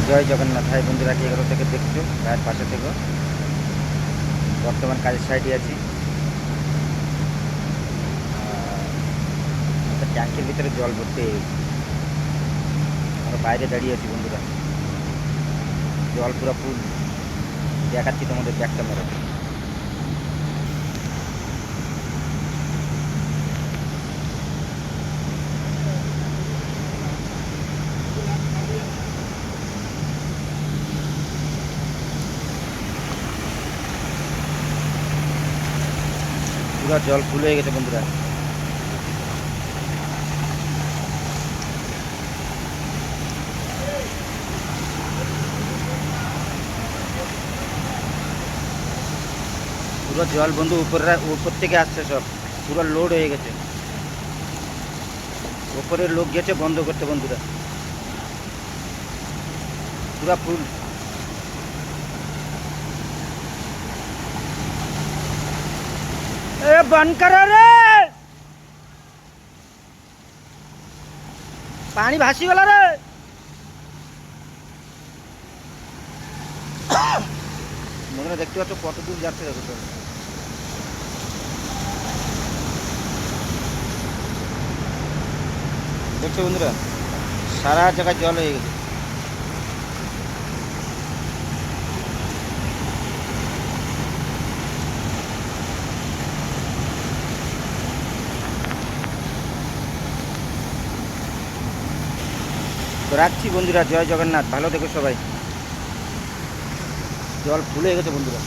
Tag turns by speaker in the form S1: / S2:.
S1: জয় জগন্নাথ। ভাই বন্ধুরা কি এগুলো থেকে দেখছো গায়ের পাশে থেকে বর্তমান কাজের সাইডে আছি। আমাদের ট্যাঙ্কের ভিতরে জল ভর্তি আমরা বাইরে দাঁড়িয়ে আছি বন্ধুরা। জল পুরো ফুল দেখাচ্ছি তোমাদের ব্যাক ক্যামেরা। পুরো জল ফুল হয়ে গেছে বন্ধুরা। পুরো জল বন্ধু উপর থেকে আসছে, সব পুরো লোড হয়ে গেছে। ওপরের লোক গেছে বন্ধ করতে বন্ধুরা, পুরো ফুল। ए बंद करो रे, पानी भासी गला रे। বন্ধুরা দেখতে পাচ্ছ কত দূর যাচ্ছে, দেখো তো। দেখছো বন্ধুরা সারা জায়গায় জল হয়ে গেছে। তো রাখছি বন্ধুরা, জয় জগন্নাথ, ভালো থেকো সবাই। জল ফুলে গেছে বন্ধুরা।